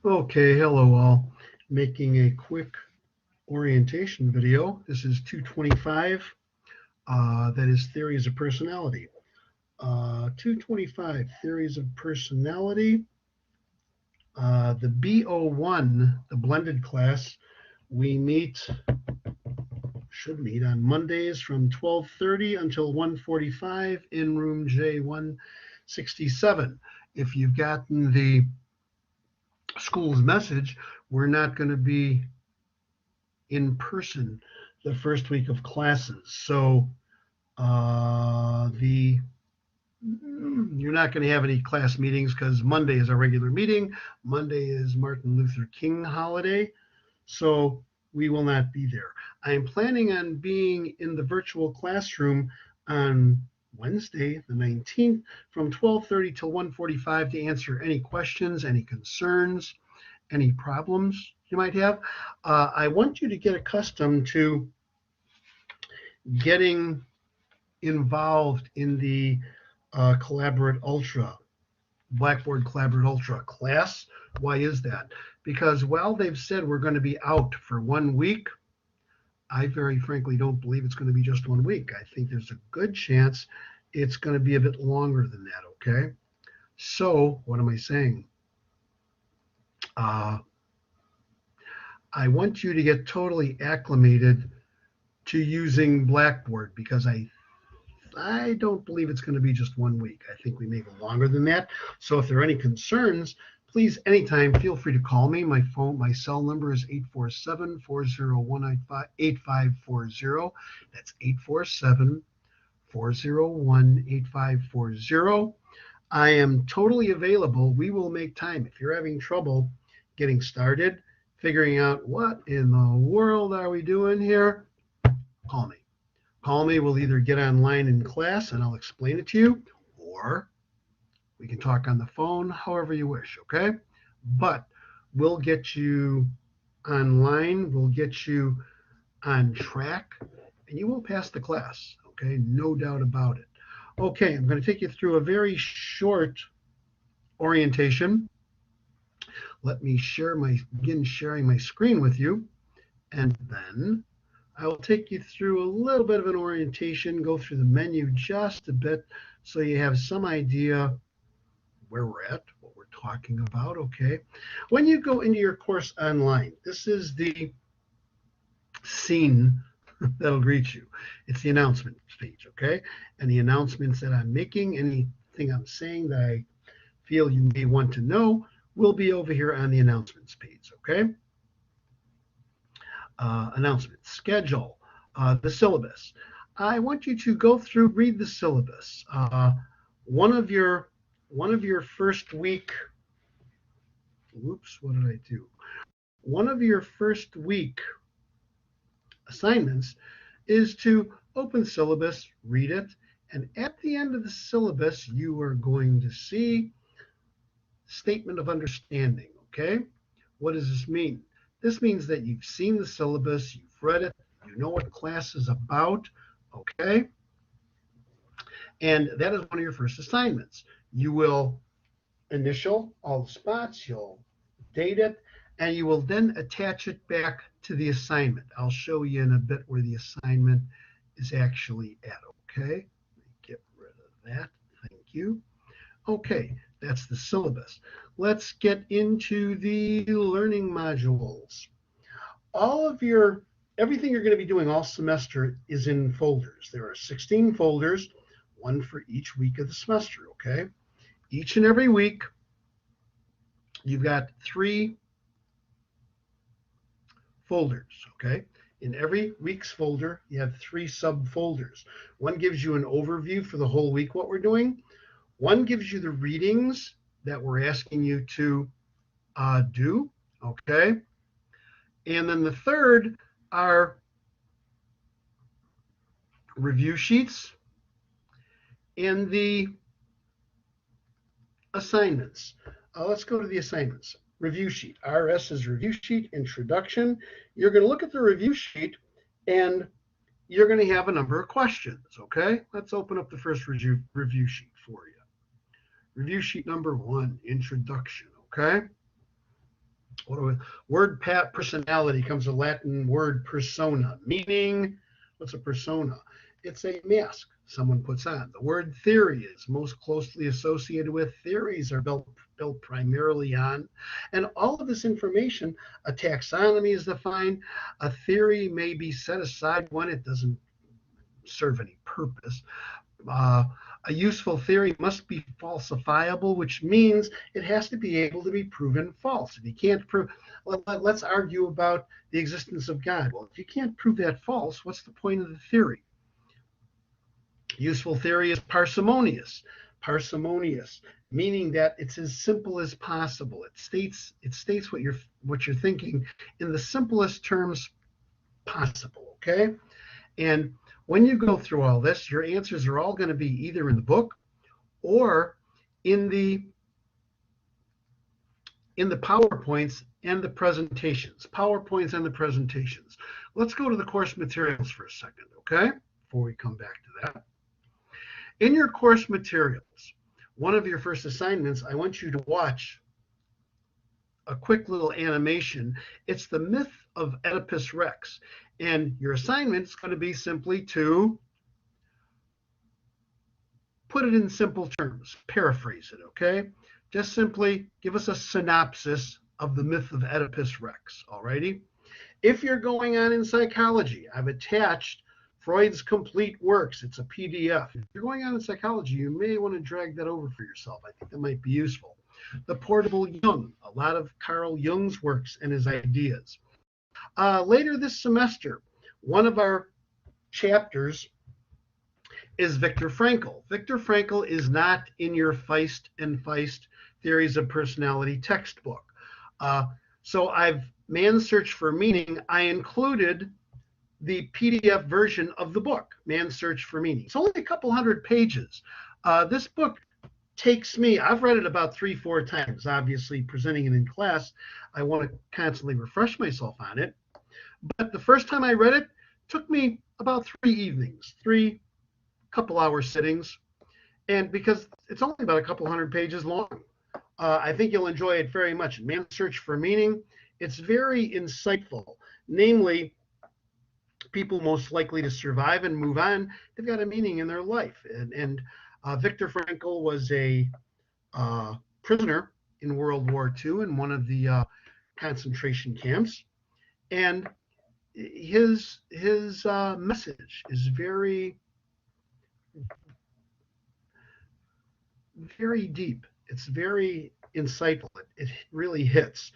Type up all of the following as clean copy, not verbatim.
Okay, hello all. Making a quick orientation video. This is 225. That is theories of personality. 225 theories of personality. The BO1, the blended class, we should meet on Mondays from 12:30 until 1:45 in room J167. If you've gotten the school's message, we're not going to be in person the first week of classes. So you're not going to have any class meetings because Monday is our regular meeting. Monday is Martin Luther King holiday. So we will not be there. I'm planning on being in the virtual classroom on Wednesday, the 19th, from 12:30 till 1:45 to answer any questions, any concerns, any problems you might have. I want you to get accustomed to getting involved in the Collaborate Ultra, Blackboard Collaborate Ultra class. Why is that? Because while they've said we're going to be out for 1 week, I very frankly don't believe it's going to be just 1 week. I think there's a good chance it's going to be a bit longer than that, okay? So what am I saying? I want you to get totally acclimated to using Blackboard because I don't believe it's going to be just 1 week. I think we may go longer than that. So if there are any concerns, please anytime feel free to call me. My cell number is 847-401-8540. That's 847-401-8540. I am totally available. We will make time. If you're having trouble getting started, figuring out what in the world are we doing here, call me. Call me. We'll either get online in class and I'll explain it to you, or we can talk on the phone, however you wish, okay? But we'll get you online. We'll get you on track, and you will pass the class, okay? No doubt about it. Okay, I'm going to take you through a very short orientation. Let me begin sharing my screen with you, and then I will take you through a little bit of an orientation, go through the menu just a bit so you have some idea where we're at, what we're talking about, okay? When you go into your course online, this is the scene that'll greet you. It's the announcement page, okay? And the announcements that I'm making, anything I'm saying that I feel you may want to know, will be over here on the announcements page, okay? Announcements, schedule, the syllabus. I want you to go through, read the syllabus. One of your first week, whoops, what did I do? One of your first week assignments is to open syllabus, read it, and at the end of the syllabus, you are going to see statement of understanding, okay? What does this mean? This means that you've seen the syllabus, you've read it, you know what class is about, okay? And that is one of your first assignments. You will initial all the spots, you'll date it, and you will then attach it back to the assignment. I'll show you in a bit where the assignment is actually at, okay? Get rid of that, thank you. Okay, that's the syllabus. Let's get into the learning modules. Everything you're going to be doing all semester is in folders. There are 16 folders, one for each week of the semester, okay? Each and every week, you've got 3 folders, okay? In every week's folder, you have 3 subfolders. One gives you an overview for the whole week, what we're doing. One gives you the readings that we're asking you to do, okay? And then the third are review sheets and the assignments. Let's go to the assignments. Review sheet. RS is review sheet, introduction. You're going to look at the review sheet and you're going to have a number of questions, okay? Let's open up the first review sheet for you. Review sheet number 1, introduction, okay? Word personality comes from the Latin word persona, meaning, what's a persona? It's a mask someone puts on. The word theory is most closely associated with theories are built primarily on. And all of this information, a taxonomy is defined. A theory may be set aside when it doesn't serve any purpose. A useful theory must be falsifiable, which means it has to be able to be proven false. If you can't prove, let's argue about the existence of God. Well, if you can't prove that false, what's the point of the theory? Useful theory is parsimonious. Parsimonious, meaning that it's as simple as possible. It states what you're thinking in the simplest terms possible. Okay, and when you go through all this, your answers are all going to be either in the book or in the PowerPoints and the presentations. PowerPoints and the presentations. Let's go to the course materials for a second, okay? Before we come back to that. In your course materials, one of your first assignments, I want you to watch a quick little animation. It's the myth of Oedipus Rex. And your assignment is going to be simply to put it in simple terms, paraphrase it, okay? Just simply give us a synopsis of the myth of Oedipus Rex, all righty? If you're going on in psychology, I've attached Freud's complete works. It's a PDF. If you're going on in psychology, you may want to drag that over for yourself. I think that might be useful. The Portable Jung, a lot of Carl Jung's works and his ideas. Later this semester, one of our chapters is Viktor Frankl. Viktor Frankl is not in your Feist and Feist Theories of Personality textbook. So Man's Search for Meaning, I included the PDF version of the book, Man's Search for Meaning. It's only a couple hundred pages. This book takes me, I've read it about 3-4 times. Obviously, presenting it in class, I want to constantly refresh myself on it. But the first time I read it, took me about 3 evenings, 3 couple-hour sittings. And because it's only about a couple hundred pages long, I think you'll enjoy it very much. Man's Search for Meaning, it's very insightful. Namely, people most likely to survive and move on, they've got a meaning in their life. And Viktor Frankl was a prisoner in World War II in one of the concentration camps. And his message is very, very deep. It's very insightful. It really hits.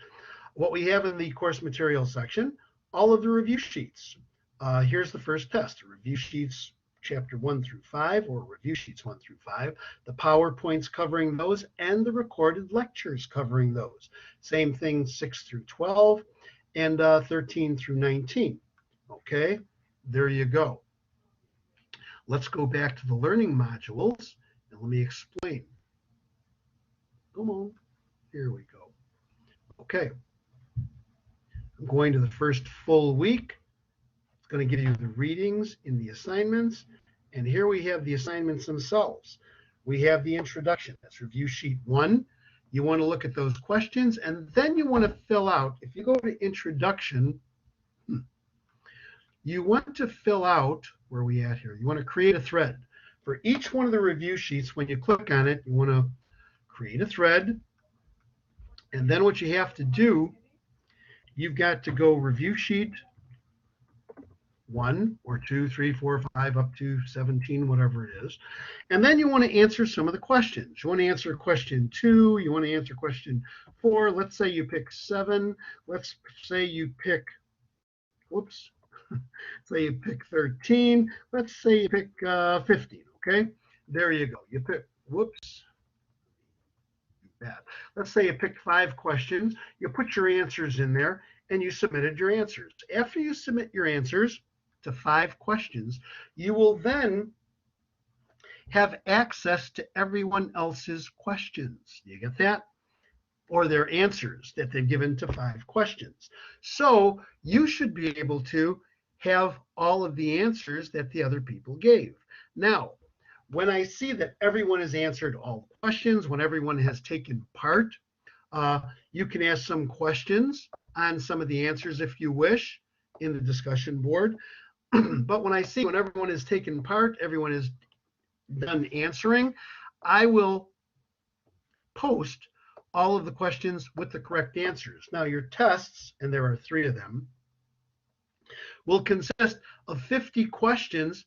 What we have in the course materials section, all of the review sheets. Here's the first test, review sheets chapter 1 through 5, or review sheets 1 through 5, the PowerPoints covering those, and the recorded lectures covering those. Same thing 6 through 12 and 13 through 19. Okay, there you go. Let's go back to the learning modules and let me explain. Come on, here we go. Okay, I'm going to the first full week. It's going to give you the readings in the assignments. And here we have the assignments themselves. We have the introduction. That's review sheet 1. You want to look at those questions, and then you want to fill out, if you go to introduction, you want to fill out, where are we at here? You want to create a thread. For each one of the review sheets, when you click on it, you want to create a thread. And then what you have to do, you've got to go review sheet 1 or 2, 3, 4, 5, up to 17, whatever it is. And then you want to answer some of the questions. You want to answer question 2. You want to answer question 4. Let's say you pick 7. Let's say you pick, whoops, say you pick 13. Let's say you pick 15, okay? There you go. You pick, whoops, bad. Let's say you picked 5 questions. You put your answers in there, and you submitted your answers. After you submit your answers to 5 questions, you will then have access to everyone else's questions. You get that? Or their answers that they've given to 5 questions. So you should be able to have all of the answers that the other people gave. Now, when I see that everyone has answered all the questions, when everyone has taken part, You can ask some questions on some of the answers if you wish in the discussion board. But when I see when everyone has taken part, everyone is done answering, I will post all of the questions with the correct answers. Now, your tests, and there are 3 of them, will consist of 50 questions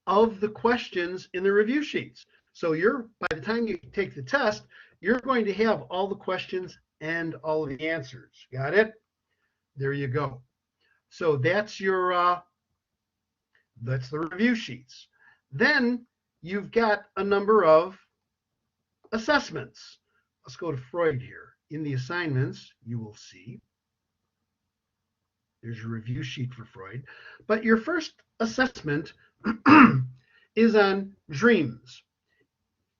of the questions in the review sheets. So by the time you take the test, you're going to have all the questions and all of the answers. Got it? There you go. So that's the review sheets. Then you've got a number of assessments. Let's go to Freud here. In the assignments, you will see there's your review sheet for Freud. But your first assessment is on dreams.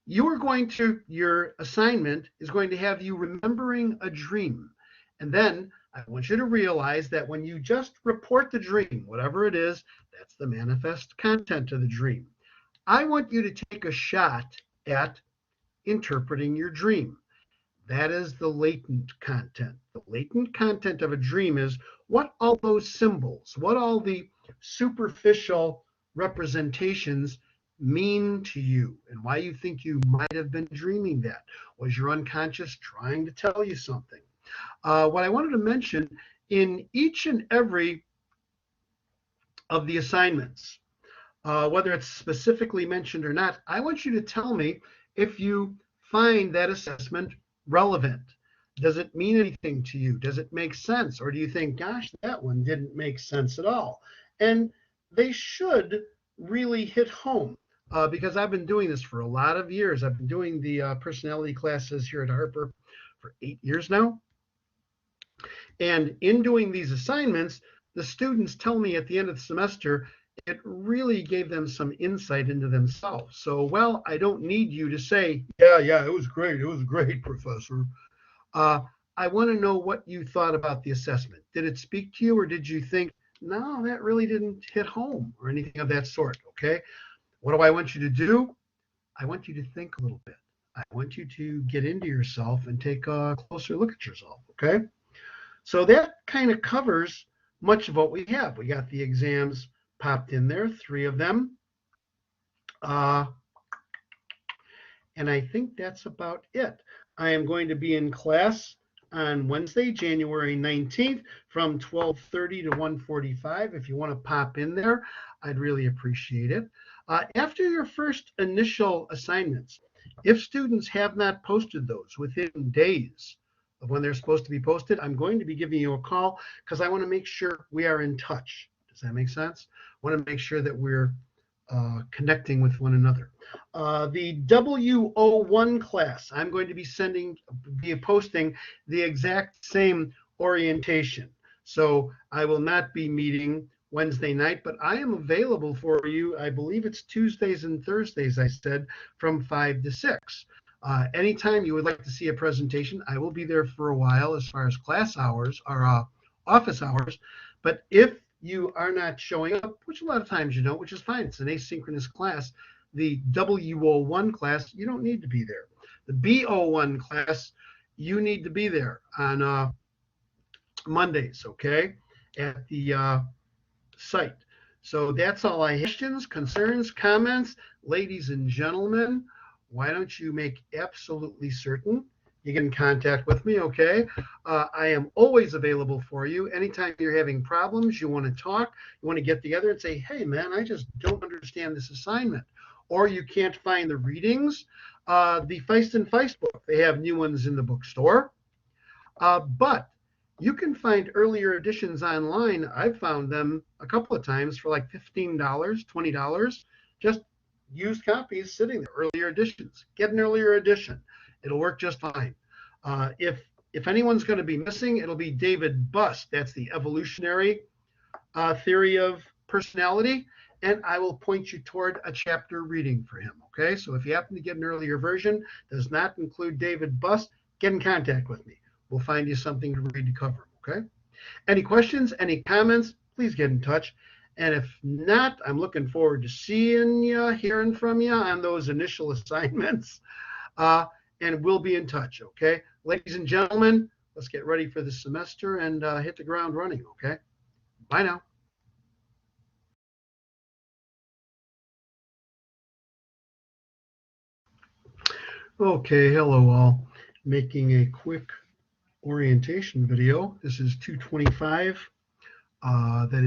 Your assignment is going to have you remembering a dream. And then I want you to realize that when you just report the dream, whatever it is, that's the manifest content of the dream. I want you to take a shot at interpreting your dream. That is the latent content. The latent content of a dream is what all those symbols, what all the superficial representations mean to you and why you think you might have been dreaming that. Was your unconscious trying to tell you something? What I wanted to mention in each and every of the assignments, whether it's specifically mentioned or not, I want you to tell me if you find that assessment relevant. Does it mean anything to you? Does it make sense? Or do you think, gosh, that one didn't make sense at all? And they should really hit home because I've been doing this for a lot of years. I've been doing the personality classes here at Harper for 8 years now. And in doing these assignments, the students tell me at the end of the semester, it really gave them some insight into themselves. So, well, I don't need you to say, yeah, it was great, professor. I want to know what you thought about the assessment. Did it speak to you, or did you think, no, that really didn't hit home, or anything of that sort, okay? What do I want you to do? I want you to think a little bit. I want you to get into yourself and take a closer look at yourself, okay? So that kind of covers much of what we have. We got the exams popped in there, 3 of them. And I think that's about it. I am going to be in class on Wednesday, January 19th from 12:30 to 1:45. If you want to pop in there, I'd really appreciate it. After your first initial assignments, if students have not posted those within days of when they're supposed to be posted, I'm going to be giving you a call because I want to make sure we are in touch. Does that make sense? I want to make sure that we're connecting with one another. The W01 class, I'm going to be posting the exact same orientation. So I will not be meeting Wednesday night, but I am available for you. I believe it's Tuesdays and Thursdays, I said, from 5 to 6. Anytime you would like to see a presentation, I will be there for a while as far as class hours or office hours. But if you are not showing up, which a lot of times you don't, which is fine. It's an asynchronous class. The W01 class, you don't need to be there. The B01 class, you need to be there on Mondays, okay, at the site. So that's all I have. Questions, concerns, comments, ladies and gentlemen, why don't you make absolutely certain you get in contact with me, okay? I am always available for you. Anytime you're having problems, you want to talk, you want to get together and say, hey, man, I just don't understand this assignment. Or you can't find the readings. The Feist and Feist book, they have new ones in the bookstore. But you can find earlier editions online. I've found them a couple of times for like $15, $20, just used copies sitting there, earlier editions. Get an earlier edition. It'll work just fine. If anyone's going to be missing, it'll be David Bust. That's the evolutionary theory of personality. And I will point you toward a chapter reading for him. Okay, so if you happen to get an earlier version, does not include David Bust, get in contact with me. We'll find you something to read to cover. Okay. Any questions, any comments, please get in touch. And if not, I'm looking forward to seeing you, hearing from you on those initial assignments. And we'll be in touch, okay? ladies and gentlemen, let's get ready for the semester and hit the ground running, okay? Bye now. Okay, hello all. Making a quick orientation video. This is 225. That is